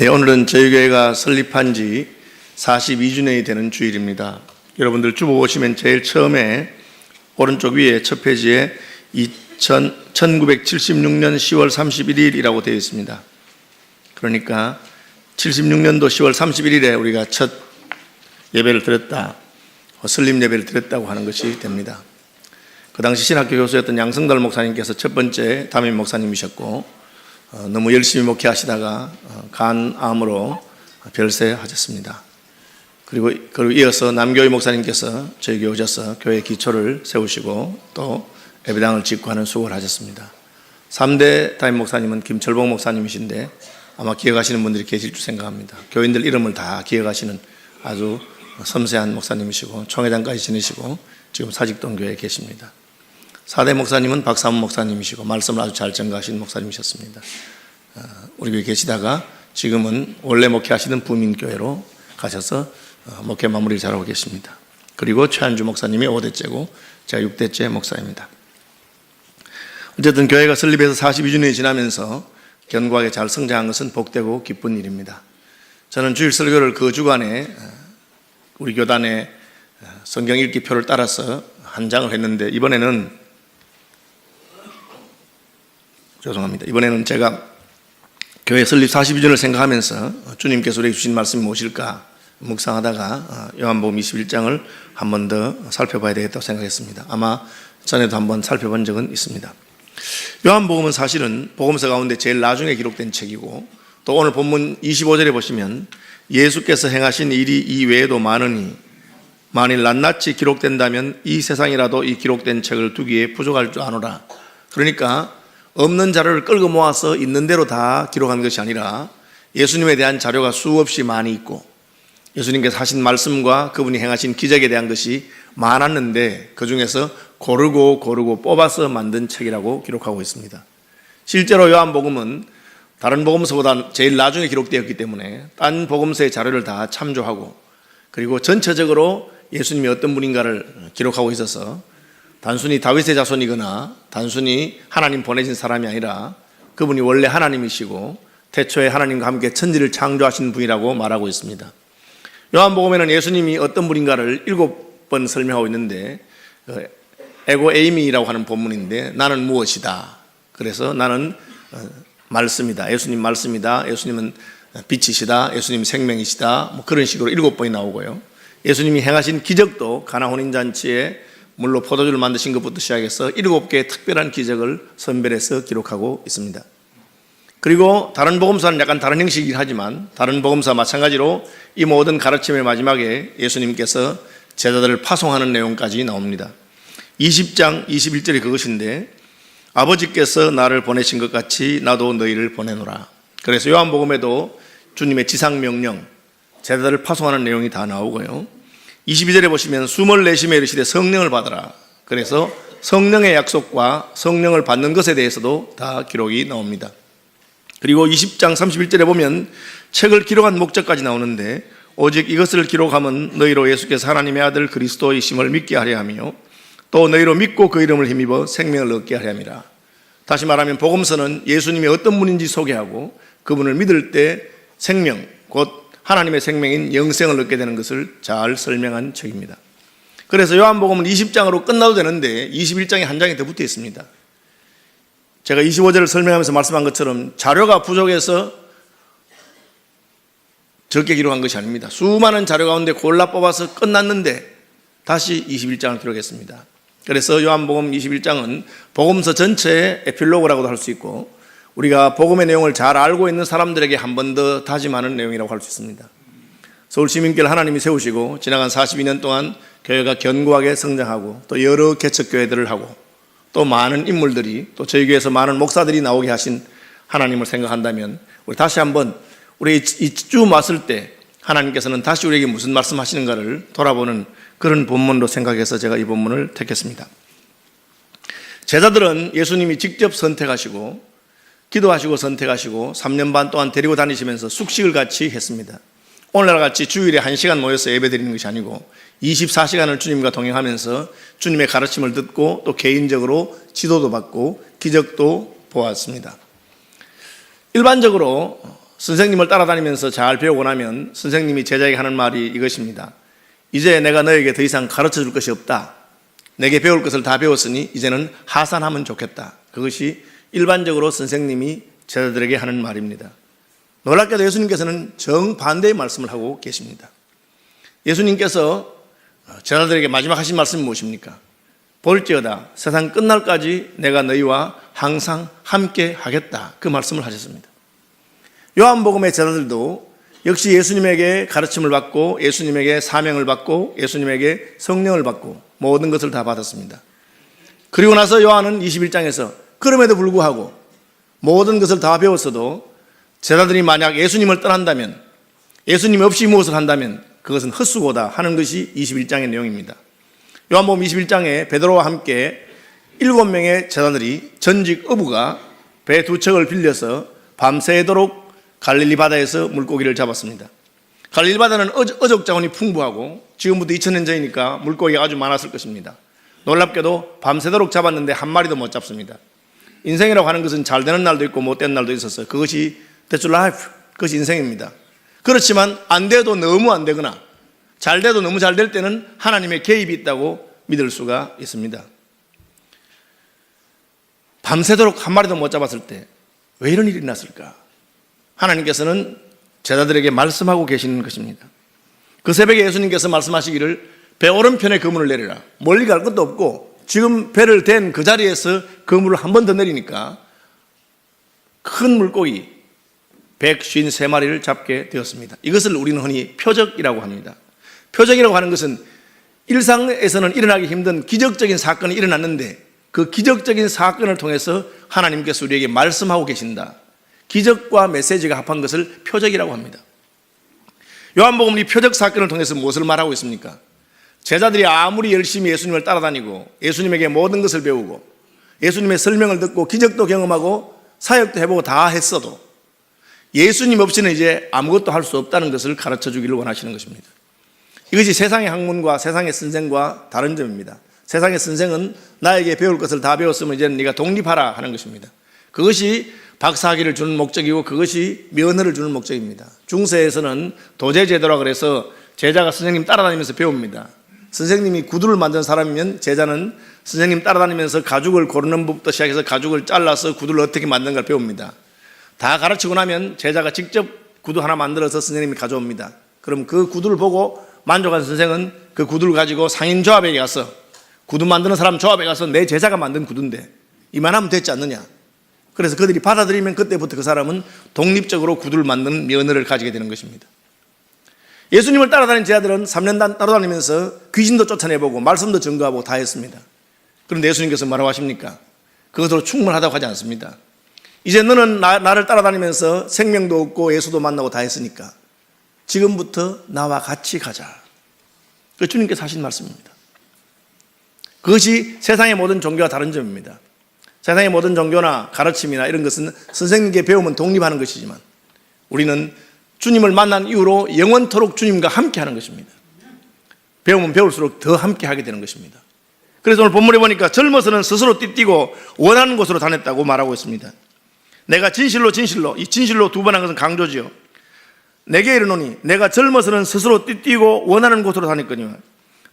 네, 오늘은 저희 교회가 설립한 지 42주년이 되는 주일입니다. 여러분들 주 보시면 제일 처음에 오른쪽 위에 첫 페이지에 1976년 10월 31일이라고 되어 있습니다. 그러니까 76년도 10월 31일에 우리가 첫 예배를 드렸다, 설립 예배를 드렸다고 하는 것이 됩니다. 그 당시 신학교 교수였던 양성달 목사님께서 첫 번째 담임 목사님이셨고 너무 열심히 목회하시다가 간암으로 별세하셨습니다. 그리고 이어서 남교희 목사님께서 저희 교회 오셔서 교회 기초를 세우시고 또 예배당을 짓고 하는 수고를 하셨습니다. 3대 담임 목사님은 김철봉 목사님이신데 아마 기억하시는 분들이 계실 줄 생각합니다. 교인들 이름을 다 기억하시는 아주 섬세한 목사님이시고 총회장까지 지내시고 지금 사직동 교회에 계십니다. 4대 목사님은 박사문 목사님이시고 말씀을 아주 잘 전가하신 목사님이셨습니다. 우리 교회에 계시다가 지금은 원래 목회하시는 부민교회로 가셔서 목회 마무리를 잘하고 계십니다. 그리고 최한주 목사님이 5대째고 제가 6대째 목사입니다. 어쨌든 교회가 설립해서 42주년이 지나면서 견고하게 잘 성장한 것은 복되고 기쁜 일입니다. 저는 주일 설교를 그 주간에 우리 교단의 성경 읽기표를 따라서 한 장을 했는데 이번에는 제가 교회 설립 42주년을 생각하면서 주님께서 우리에게 주신 말씀이 무엇일까 묵상하다가 요한복음 21장을 한 번 더 살펴봐야 되겠다고 생각했습니다. 아마 전에도 한번 살펴본 적은 있습니다. 요한복음은 사실은 복음서 가운데 제일 나중에 기록된 책이고 또 오늘 본문 25절에 보시면 예수께서 행하신 일이 이 외에도 많으니 만일 낱낱이 기록된다면 이 세상이라도 이 기록된 책을 두기에 부족할 줄 아노라. 그러니까 없는 자료를 끌고 모아서 있는 대로 다 기록한 것이 아니라 예수님에 대한 자료가 수없이 많이 있고 예수님께서 하신 말씀과 그분이 행하신 기적에 대한 것이 많았는데 그 중에서 고르고 뽑아서 만든 책이라고 기록하고 있습니다. 실제로 요한복음은 다른 복음서보다 제일 나중에 기록되었기 때문에 딴 복음서의 자료를 다 참조하고 그리고 전체적으로 예수님이 어떤 분인가를 기록하고 있어서 단순히 다윗의 자손이거나 단순히 하나님 보내신 사람이 아니라 그분이 원래 하나님이시고 태초에 하나님과 함께 천지를 창조하신 분이라고 말하고 있습니다. 요한복음에는 예수님이 어떤 분인가를 7번 설명하고 있는데 에고 에이미라고 하는 본문인데 나는 무엇이다. 그래서 나는 말씀이다. 예수님 말씀이다. 예수님은 빛이시다. 예수님 생명이시다. 뭐 그런 식으로 7번이 나오고요. 예수님이 행하신 기적도 가나 혼인잔치에 물로 포도주를 만드신 것부터 시작해서 7개의 특별한 기적을 선별해서 기록하고 있습니다. 그리고 다른 복음서는 약간 다른 형식이긴 하지만 다른 복음서와 마찬가지로 이 모든 가르침의 마지막에 예수님께서 제자들을 파송하는 내용까지 나옵니다. 20장 21절이 그것인데 아버지께서 나를 보내신 것 같이 나도 너희를 보내노라. 그래서 요한복음에도 주님의 지상명령, 제자들을 파송하는 내용이 다 나오고요. 22절에 보시면 숨을 내쉬며 이르시되 성령을 받으라. 그래서 성령의 약속과 성령을 받는 것에 대해서도 다 기록이 나옵니다. 그리고 20장 31절에 보면 책을 기록한 목적까지 나오는데 오직 이것을 기록하면 너희로 예수께서 하나님의 아들 그리스도이심을 믿게 하려 하며 또 너희로 믿고 그 이름을 힘입어 생명을 얻게 하려 함이라. 다시 말하면 복음서는 예수님이 어떤 분인지 소개하고 그분을 믿을 때 생명, 곧 하나님의 생명인 영생을 얻게 되는 것을 잘 설명한 책입니다. 그래서 요한복음은 20장으로 끝나도 되는데 21장에 한 장이 더 붙어 있습니다. 제가 25절을 설명하면서 말씀한 것처럼 자료가 부족해서 적게 기록한 것이 아닙니다. 수많은 자료 가운데 골라 뽑아서 끝났는데 다시 21장을 기록했습니다. 그래서 요한복음 21장은 복음서 전체의 에필로그라고도 할 수 있고 우리가 복음의 내용을 잘 알고 있는 사람들에게 한 번 더 다짐하는 내용이라고 할 수 있습니다. 서울시민교회를 하나님이 세우시고 지나간 42년 동안 교회가 견고하게 성장하고 또 여러 개척교회들을 하고 또 많은 인물들이 또 저희 교회에서 많은 목사들이 나오게 하신 하나님을 생각한다면 우리 다시 한번 우리 이 주 왔을 때 하나님께서는 다시 우리에게 무슨 말씀하시는가를 돌아보는 그런 본문으로 생각해서 제가 이 본문을 택했습니다. 제자들은 예수님이 직접 선택하시고 기도하시고 선택하시고 3년 반 동안 데리고 다니시면서 숙식을 같이 했습니다. 오늘날 같이 주일에 1시간 모여서 예배드리는 것이 아니고 24시간을 주님과 동행하면서 주님의 가르침을 듣고 또 개인적으로 지도도 받고 기적도 보았습니다. 일반적으로 선생님을 따라다니면서 잘 배우고 나면 선생님이 제자에게 하는 말이 이것입니다. 이제 내가 너에게 더 이상 가르쳐 줄 것이 없다. 내게 배울 것을 다 배웠으니 이제는 하산하면 좋겠다. 그것이 일반적으로 선생님이 제자들에게 하는 말입니다. 놀랍게도 예수님께서는 정반대의 말씀을 하고 계십니다. 예수님께서 제자들에게 마지막 하신 말씀이 무엇입니까? 볼지어다 세상 끝날까지 내가 너희와 항상 함께 하겠다. 그 말씀을 하셨습니다. 요한복음의 제자들도 역시 예수님에게 가르침을 받고 예수님에게 사명을 받고 예수님에게 성령을 받고 모든 것을 다 받았습니다. 그리고 나서 요한은 21장에서 그럼에도 불구하고 모든 것을 다 배웠어도 제자들이 만약 예수님을 떠난다면, 예수님 없이 무엇을 한다면 그것은 헛수고다 하는 것이 21장의 내용입니다. 요한복음 21장에 베드로와 함께 7명의 제자들이 전직 어부가 배 2척을 빌려서 밤새도록 갈릴리 바다에서 물고기를 잡았습니다. 갈릴리 바다는 어족 자원이 풍부하고 지금부터 2000년 전이니까 물고기가 아주 많았을 것입니다. 놀랍게도 밤새도록 잡았는데 한 마리도 못 잡습니다. 인생이라고 하는 것은 잘 되는 날도 있고 못 되는 날도 있어서 그것이 That's life. 그것이 인생입니다. 그렇지만 안 돼도 너무 안 되거나 잘 돼도 너무 잘 될 때는 하나님의 개입이 있다고 믿을 수가 있습니다. 밤새도록 한 마리도 못 잡았을 때 왜 이런 일이 났을까? 하나님께서는 제자들에게 말씀하고 계시는 것입니다. 그 새벽에 예수님께서 말씀하시기를 배 오른편에 그물을 내리라. 멀리 갈 것도 없고 지금 배를 댄 그 자리에서 그물을 한 번 더 내리니까 큰 물고기 153마리를 잡게 되었습니다. 이것을 우리는 흔히 표적이라고 합니다. 표적이라고 하는 것은 일상에서는 일어나기 힘든 기적적인 사건이 일어났는데 그 기적적인 사건을 통해서 하나님께서 우리에게 말씀하고 계신다. 기적과 메시지가 합한 것을 표적이라고 합니다. 요한복음은 이 표적 사건을 통해서 무엇을 말하고 있습니까? 제자들이 아무리 열심히 예수님을 따라다니고 예수님에게 모든 것을 배우고 예수님의 설명을 듣고 기적도 경험하고 사역도 해보고 다 했어도 예수님 없이는 이제 아무것도 할 수 없다는 것을 가르쳐 주기를 원하시는 것입니다. 이것이 세상의 학문과 세상의 선생과 다른 점입니다. 세상의 선생은 나에게 배울 것을 다 배웠으면 이제는 네가 독립하라 하는 것입니다. 그것이 박사학위를 주는 목적이고 그것이 면허를 주는 목적입니다. 중세에서는 도제제도라 그래서 제자가 선생님 따라다니면서 배웁니다. 선생님이 구두를 만든 사람이면 제자는 선생님 따라다니면서 가죽을 고르는 법부터 시작해서 가죽을 잘라서 구두를 어떻게 만드는가를 배웁니다. 다 가르치고 나면 제자가 직접 구두 하나 만들어서 선생님이 가져옵니다. 그럼 그 구두를 보고 만족한 선생은 그 구두를 가지고 상인조합에 가서 구두 만드는 사람 조합에 가서 내 제자가 만든 구두인데 이만하면 됐지 않느냐. 그래서 그들이 받아들이면 그때부터 그 사람은 독립적으로 구두를 만드는 면허를 가지게 되는 것입니다. 예수님을 따라다닌 제자들은 3년 따라다니면서 귀신도 쫓아내보고 말씀도 증거하고 다 했습니다. 그런데 예수님께서 뭐라고 하십니까? 그것으로 충분하다고 하지 않습니다. 이제 너는 나를 따라다니면서 생명도 얻고 예수도 만나고 다 했으니까 지금부터 나와 같이 가자. 그 주님께서 하신 말씀입니다. 그것이 세상의 모든 종교와 다른 점입니다. 세상의 모든 종교나 가르침이나 이런 것은 선생님께 배우면 독립하는 것이지만 우리는 주님을 만난 이후로 영원토록 주님과 함께 하는 것입니다. 배우면 배울수록 더 함께 하게 되는 것입니다. 그래서 오늘 본문에 보니까 젊어서는 스스로 띠뛰고 원하는 곳으로 다녔다고 말하고 있습니다. 내가 진실로 이 진실로 두 번 한 것은 강조지요. 내게 이르노니 내가 젊어서는 스스로 띠뛰고 원하는 곳으로 다녔거니와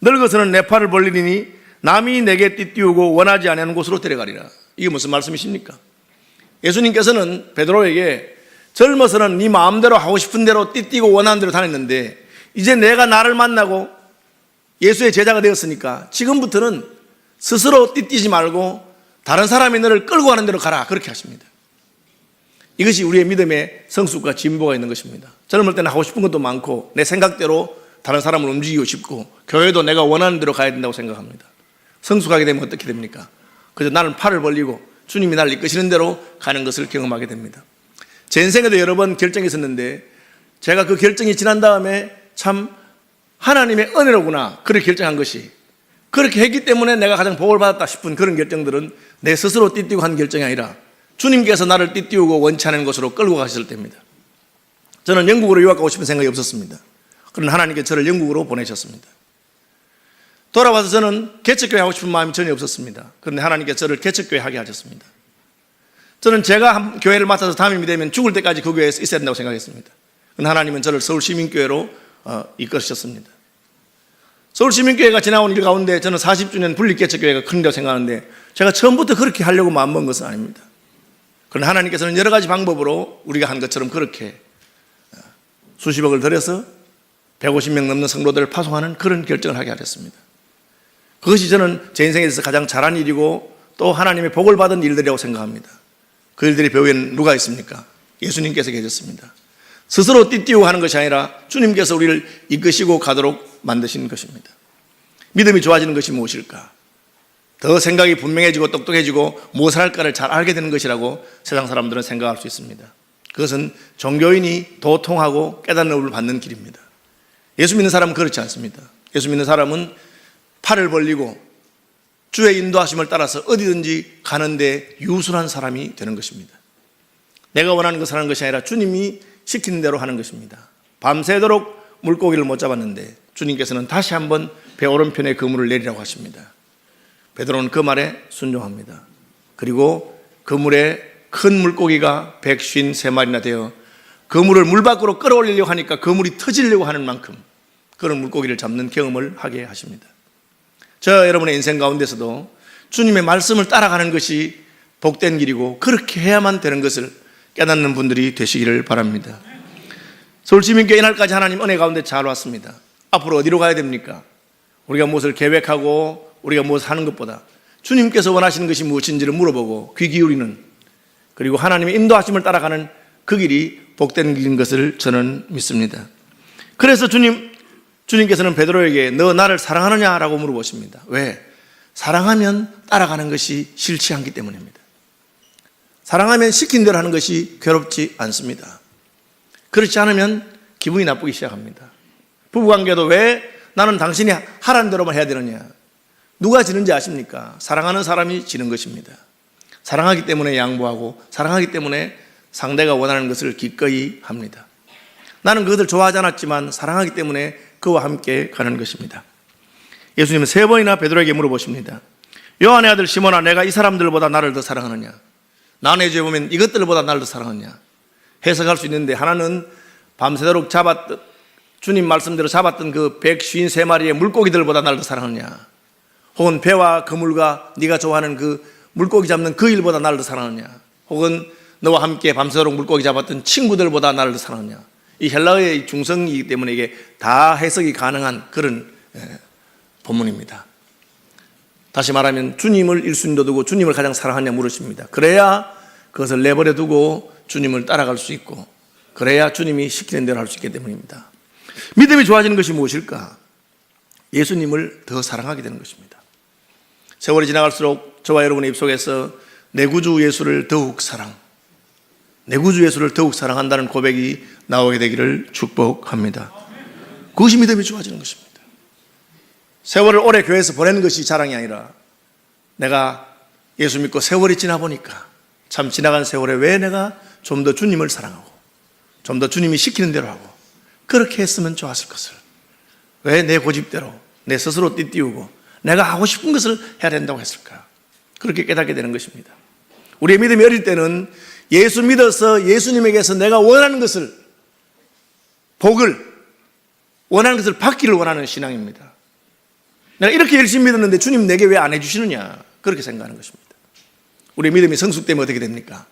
늙어서는 내 팔을 벌리리니 남이 내게 띠뛰고 원하지 않는 곳으로 데려가리라. 이게 무슨 말씀이십니까? 예수님께서는 베드로에게 젊어서는 네 마음대로 하고 싶은 대로 띠뛰고 원하는 대로 다녔는데 이제 내가 나를 만나고 예수의 제자가 되었으니까 지금부터는 스스로 띠뛰지 말고 다른 사람이 너를 끌고 가는 대로 가라. 그렇게 하십니다. 이것이 우리의 믿음의 성숙과 진보가 있는 것입니다. 젊을 때는 하고 싶은 것도 많고 내 생각대로 다른 사람을 움직이고 싶고 교회도 내가 원하는 대로 가야 된다고 생각합니다. 성숙하게 되면 어떻게 됩니까? 그래서 나는 팔을 벌리고 주님이 나를 이끄시는 대로 가는 것을 경험하게 됩니다. 제 인생에도 여러 번 결정이 있었는데 제가 그 결정이 지난 다음에 참 하나님의 은혜로구나 그렇게 결정한 것이 그렇게 했기 때문에 내가 가장 복을 받았다 싶은 그런 결정들은 내 스스로 띠뛰고 한 결정이 아니라 주님께서 나를 띠뛰고 원치 않은 곳으로 끌고 가셨을 때입니다. 저는 영국으로 유학 가고 싶은 생각이 없었습니다. 그러나 하나님께서 저를 영국으로 보내셨습니다. 돌아와서 저는 개척교회 하고 싶은 마음이 전혀 없었습니다. 그런데 하나님께서 저를 개척교회 하게 하셨습니다. 저는 제가 교회를 맡아서 담임이 되면 죽을 때까지 그 교회에서 있어야 된다고 생각했습니다. 하나님은 저를 서울시민교회로 이끌으셨습니다. 서울시민교회가 지나온 일 가운데 저는 40주년 분립개척교회가 큰다고 생각하는데 제가 처음부터 그렇게 하려고 마음먹은 것은 아닙니다. 그러나 하나님께서는 여러 가지 방법으로 우리가 한 것처럼 그렇게 수십억을 들여서 150명 넘는 성도들을 파송하는 그런 결정을 하게 하셨습니다. 그것이 저는 제 인생에 있어서 가장 잘한 일이고 또 하나님의 복을 받은 일들이라고 생각합니다. 그 일들이 배후에는 누가 있습니까? 예수님께서 계셨습니다. 스스로 띠띠우고 하는 것이 아니라 주님께서 우리를 이끄시고 가도록 만드신 것입니다. 믿음이 좋아지는 것이 무엇일까? 더 생각이 분명해지고 똑똑해지고 무엇을 할까를 잘 알게 되는 것이라고 세상 사람들은 생각할 수 있습니다. 그것은 종교인이 도통하고 깨닫는 법을 받는 길입니다. 예수 믿는 사람은 그렇지 않습니다. 예수 믿는 사람은 팔을 벌리고 주의 인도하심을 따라서 어디든지 가는데 유순한 사람이 되는 것입니다. 내가 원하는 것을 하는 것이 아니라 주님이 시키는 대로 하는 것입니다. 밤새도록 물고기를 못 잡았는데 주님께서는 다시 한번 배 오른편에 그물을 내리라고 하십니다. 베드로는 그 말에 순종합니다. 그리고 그물에 큰 물고기가 153마리나 되어 그물을 물 밖으로 끌어올리려고 하니까 그물이 터지려고 하는 만큼 그런 물고기를 잡는 경험을 하게 하십니다. 저 여러분의 인생 가운데서도 주님의 말씀을 따라가는 것이 복된 길이고 그렇게 해야만 되는 것을 깨닫는 분들이 되시기를 바랍니다. 서울시민교회 이날까지 하나님 은혜 가운데 잘 왔습니다. 앞으로 어디로 가야 됩니까? 우리가 무엇을 계획하고 우리가 무엇을 하는 것보다 주님께서 원하시는 것이 무엇인지를 물어보고 귀 기울이는, 그리고 하나님의 인도하심을 따라가는 그 길이 복된 길인 것을 저는 믿습니다. 그래서 주님께서는 베드로에게 너 나를 사랑하느냐라고 물어보십니다. 왜? 사랑하면 따라가는 것이 싫지 않기 때문입니다. 사랑하면 시킨 대로 하는 것이 괴롭지 않습니다. 그렇지 않으면 기분이 나쁘기 시작합니다. 부부관계도 왜 나는 당신이 하라는 대로만 해야 되느냐? 누가 지는지 아십니까? 사랑하는 사람이 지는 것입니다. 사랑하기 때문에 양보하고 사랑하기 때문에 상대가 원하는 것을 기꺼이 합니다. 나는 그것을 좋아하지 않았지만 사랑하기 때문에 그와 함께 가는 것입니다. 예수님은 3번이나 베드로에게 물어보십니다. 요한의 아들 시몬아, 내가 이 사람들보다 나를 더 사랑하느냐? 나눠주에 보면 이것들보다 나를 더 사랑하느냐? 해석할 수 있는데, 하나는 밤새도록 잡았던, 주님 말씀대로 잡았던 그 153마리의 물고기들보다 나를 더 사랑하느냐? 혹은 배와 그물과 네가 좋아하는 그 물고기 잡는 그 일보다 나를 더 사랑하느냐? 혹은 너와 함께 밤새도록 물고기 잡았던 친구들보다 나를 더 사랑하느냐? 이 헬라어의 중성이기 때문에 이게 다 해석이 가능한 그런 본문입니다. 다시 말하면 주님을 1순위로 두고 주님을 가장 사랑하냐 물으십니다. 그래야 그것을 내버려 두고 주님을 따라갈 수 있고, 그래야 주님이 시키는 대로 할 수 있기 때문입니다. 믿음이 좋아지는 것이 무엇일까? 예수님을 더 사랑하게 되는 것입니다. 세월이 지나갈수록 저와 여러분의 입속에서 내 구주 예수를 더욱 내 구주 예수를 더욱 사랑한다는 고백이 나오게 되기를 축복합니다. 그것이 믿음이 좋아지는 것입니다. 세월을 오래 교회에서 보내는 것이 자랑이 아니라, 내가 예수 믿고 세월이 지나 보니까 참 지나간 세월에 왜 내가 좀 더 주님을 사랑하고 좀 더 주님이 시키는 대로 하고 그렇게 했으면 좋았을 것을, 왜 내 고집대로 내 스스로 띠띠우고 내가 하고 싶은 것을 해야 된다고 했을까? 그렇게 깨닫게 되는 것입니다. 우리의 믿음이 어릴 때는 예수 믿어서 예수님에게서 내가 원하는 것을, 복을 원하는 것을 받기를 원하는 신앙입니다. 내가 이렇게 열심히 믿었는데 주님 내게 왜 안 해주시느냐, 그렇게 생각하는 것입니다. 우리의 믿음이 성숙되면 어떻게 됩니까?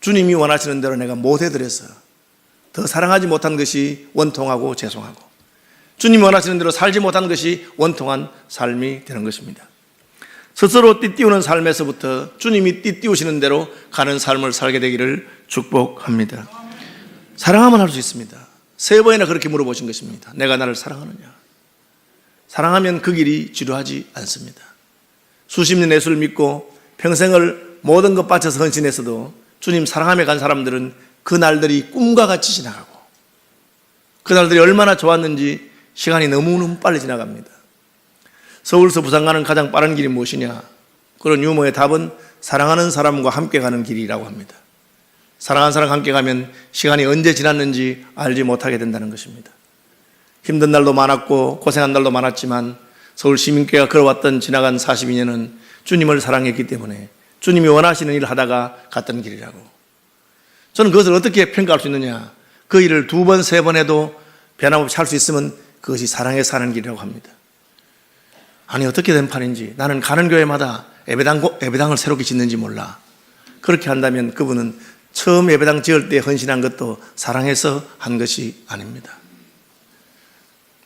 주님이 원하시는 대로 내가 못 해드려서 더 사랑하지 못한 것이 원통하고 죄송하고, 주님이 원하시는 대로 살지 못한 것이 원통한 삶이 되는 것입니다. 스스로 띠띠우는 삶에서부터 주님이 띠띠우시는 대로 가는 삶을 살게 되기를 축복합니다. 사랑하면 할 수 있습니다. 3번이나 그렇게 물어보신 것입니다. 내가 나를 사랑하느냐? 사랑하면 그 길이 지루하지 않습니다. 수십 년 예수를 믿고 평생을 모든 것 바쳐서 헌신해서도 주님 사랑하며 간 사람들은 그 날들이 꿈과 같이 지나가고, 그 날들이 얼마나 좋았는지 시간이 너무너무 빨리 지나갑니다. 서울서 부산 가는 가장 빠른 길이 무엇이냐? 그런 유머의 답은 사랑하는 사람과 함께 가는 길이라고 합니다. 사랑하는 사람과 함께 가면 시간이 언제 지났는지 알지 못하게 된다는 것입니다. 힘든 날도 많았고 고생한 날도 많았지만 서울시민교회가 걸어왔던 지나간 42년은 주님을 사랑했기 때문에 주님이 원하시는 일을 하다가 갔던 길이라고. 저는 그것을 어떻게 평가할 수 있느냐. 그 일을 2번, 3번 해도 변함없이 할 수 있으면 그것이 사랑에 사는 길이라고 합니다. 아니 어떻게 된 판인지, 나는 가는 교회마다 예배당을 새롭게 짓는지 몰라. 그렇게 한다면 그분은 처음 예배당 지을 때 헌신한 것도 사랑해서 한 것이 아닙니다.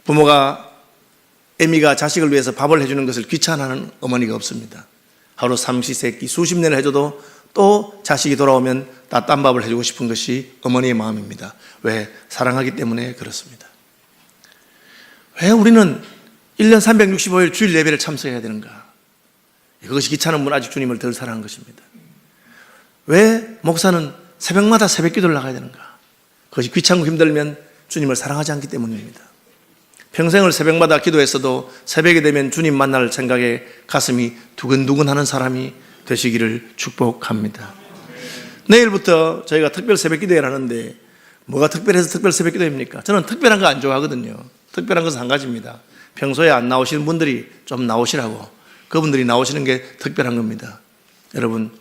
부모가 애미가 자식을 위해서 밥을 해주는 것을 귀찮아하는 어머니가 없습니다. 하루 삼시세끼 수십 년을 해줘도 또 자식이 돌아오면 따뜻한 밥을 해주고 싶은 것이 어머니의 마음입니다. 왜? 사랑하기 때문에 그렇습니다. 왜 우리는 1년 365일 주일 예배를 참석해야 되는가? 그것이 귀찮은 분 아직 주님을 덜 사랑한 것입니다. 왜 목사는 새벽마다 새벽 기도를 나가야 되는가? 그것이 귀찮고 힘들면 주님을 사랑하지 않기 때문입니다. 평생을 새벽마다 기도했어도 새벽이 되면 주님 만날 생각에 가슴이 두근두근하는 사람이 되시기를 축복합니다. 내일부터 저희가 특별 새벽 기도회를 하는데 뭐가 특별해서 특별 새벽 기도입니까? 저는 특별한 거 안 좋아하거든요. 특별한 것은 한 가지입니다. 평소에 안 나오시는 분들이 좀 나오시라고, 그분들이 나오시는 게 특별한 겁니다. 여러분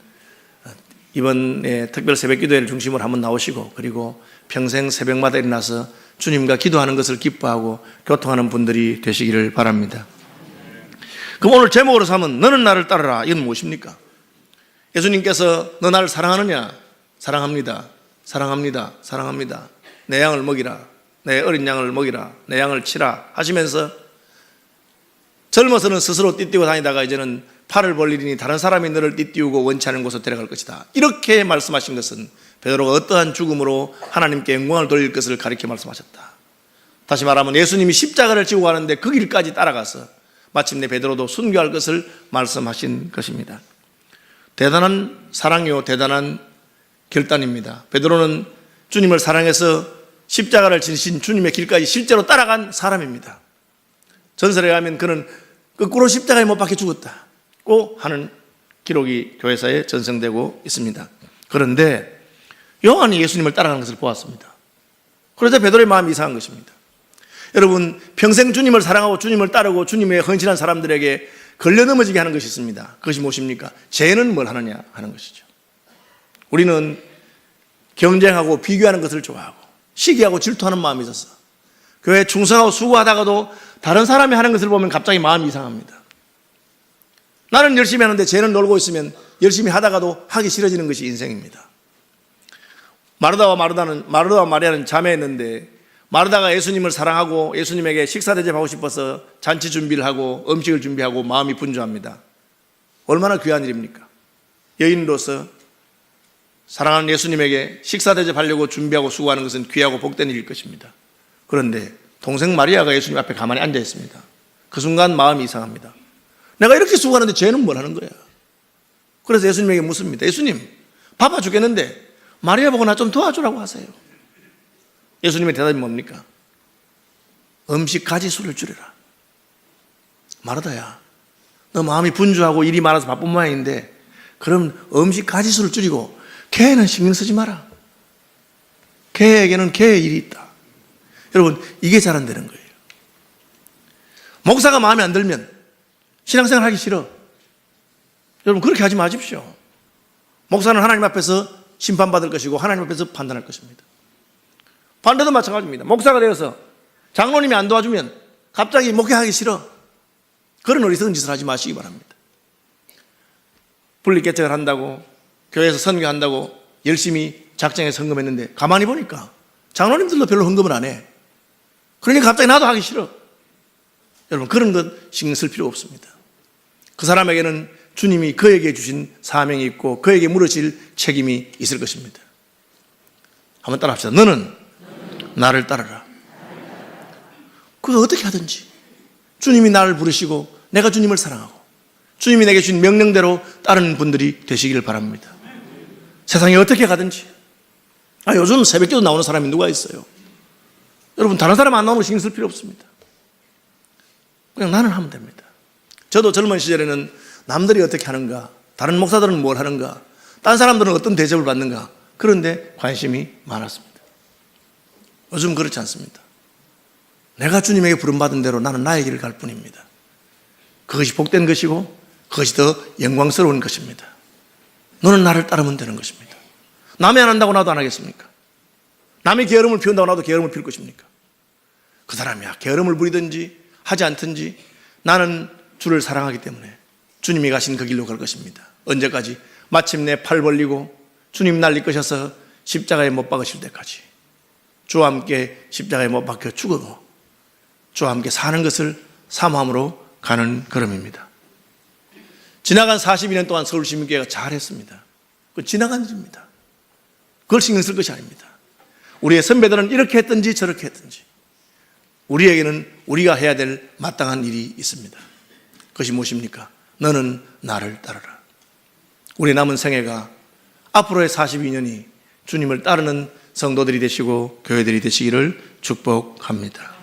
이번에 특별 새벽 기도회를 중심으로 한번 나오시고, 그리고 평생 새벽마다 일어나서 주님과 기도하는 것을 기뻐하고 교통하는 분들이 되시기를 바랍니다. 그럼 오늘 제목으로 삼은 너는 나를 따르라, 이건 무엇입니까? 예수님께서 너 나를 사랑하느냐? 사랑합니다. 사랑합니다. 사랑합니다. 내 양을 먹이라, 내 어린 양을 먹이라, 내 양을 치라 하시면서 젊어서는 스스로 띠띠고 다니다가 이제는 팔을 벌리니 다른 사람이 너를 띠띠우고 원치 않은 곳으로 데려갈 것이다. 이렇게 말씀하신 것은 베드로가 어떠한 죽음으로 하나님께 영광을 돌릴 것을 가리켜 말씀하셨다. 다시 말하면 예수님이 십자가를 지고 가는데 그 길까지 따라가서 마침내 베드로도 순교할 것을 말씀하신 것입니다. 대단한 사랑이요, 대단한 결단입니다. 베드로는 주님을 사랑해서 십자가를 지신 주님의 길까지 실제로 따라간 사람입니다. 전설에 의하면 그는 거꾸로 십자가에 못 박혀 죽었다고 하는 기록이 교회사에 전승되고 있습니다. 그런데 요한이 예수님을 따라가는 것을 보았습니다. 그래서 베드로의 마음이 이상한 것입니다. 여러분, 평생 주님을 사랑하고 주님을 따르고 주님에 헌신한 사람들에게 걸려 넘어지게 하는 것이 있습니다. 그것이 무엇입니까? 죄는 뭘 하느냐 하는 것이죠. 우리는 경쟁하고 비교하는 것을 좋아하고 시기하고 질투하는 마음이 있어서 교회에 충성하고 수고하다가도 다른 사람이 하는 것을 보면 갑자기 마음이 이상합니다. 나는 열심히 하는데 쟤는 놀고 있으면 열심히 하다가도 하기 싫어지는 것이 인생입니다. 마르다와 마리아는 자매였는데 마르다가 예수님을 사랑하고 예수님에게 식사 대접하고 싶어서 잔치 준비를 하고 음식을 준비하고 마음이 분주합니다. 얼마나 귀한 일입니까? 여인으로서 사랑하는 예수님에게 식사 대접하려고 준비하고 수고하는 것은 귀하고 복된 일일 것입니다. 그런데 동생 마리아가 예수님 앞에 가만히 앉아 있습니다. 그 순간 마음이 이상합니다. 내가 이렇게 수고하는데 쟤는 뭘 하는 거야? 그래서 예수님에게 묻습니다. 예수님, 바빠 죽겠는데 마리아 보고 나 좀 도와주라고 하세요. 예수님의 대답이 뭡니까? 음식 가지수를 줄여라. 마르다야, 너 마음이 분주하고 일이 많아서 바쁜 모양인데 그럼 음식 가지수를 줄이고 걔는 신경 쓰지 마라. 걔에게는 걔의 일이 있다. 여러분, 이게 잘 안 되는 거예요. 목사가 마음에 안 들면 신앙생활 하기 싫어. 여러분, 그렇게 하지 마십시오. 목사는 하나님 앞에서 심판받을 것이고 하나님 앞에서 판단할 것입니다. 반대도 마찬가지입니다. 목사가 되어서 장로님이 안 도와주면 갑자기 목회하기 싫어. 그런 어리석은 짓을 하지 마시기 바랍니다. 분리개척을 한다고, 교회에서 선교한다고 열심히 작정해서 헌금했는데 가만히 보니까 장로님들도 별로 헌금을 안 해. 그러니까 갑자기 나도 하기 싫어. 여러분, 그런 것 신경 쓸 필요 없습니다. 그 사람에게는 주님이 그에게 주신 사명이 있고 그에게 물으실 책임이 있을 것입니다. 한번 따라 합시다. 너는 나를 따르라. 그거 어떻게 하든지 주님이 나를 부르시고 내가 주님을 사랑하고 주님이 내게 주신 명령대로 따르는 분들이 되시기를 바랍니다. 세상에 어떻게 가든지. 요즘 새벽기도 나오는 사람이 누가 있어요? 여러분, 다른 사람 안 나오는 거 신경 쓸 필요 없습니다. 그냥 나는 하면 됩니다. 저도 젊은 시절에는 남들이 어떻게 하는가, 다른 목사들은 뭘 하는가, 다른 사람들은 어떤 대접을 받는가, 그런데 관심이 많았습니다. 요즘 그렇지 않습니다. 내가 주님에게 부름받은 대로 나는 나의 길을 갈 뿐입니다. 그것이 복된 것이고 그것이 더 영광스러운 것입니다. 너는 나를 따르면 되는 것입니다. 남이 안 한다고 나도 안 하겠습니까? 남이 게으름을 피운다고 나도 게으름을 피울 것입니까? 그 사람이야 게으름을 부리든지 하지 않든지 나는 주를 사랑하기 때문에 주님이 가신 그 길로 갈 것입니다. 언제까지? 마침내 팔 벌리고 주님 날 이끄셔서 십자가에 못 박으실 때까지 주와 함께 십자가에 못 박혀 죽어도 주와 함께 사는 것을 사모함으로 가는 걸음입니다. 지나간 42년 동안 서울시민교회가 잘했습니다. 그 지나간 일입니다. 그걸 신경 쓸 것이 아닙니다. 우리의 선배들은 이렇게 했든지 저렇게 했든지 우리에게는 우리가 해야 될 마땅한 일이 있습니다. 그것이 무엇입니까? 너는 나를 따르라. 우리 남은 생애가 앞으로의 42년이 주님을 따르는 성도들이 되시고 교회들이 되시기를 축복합니다.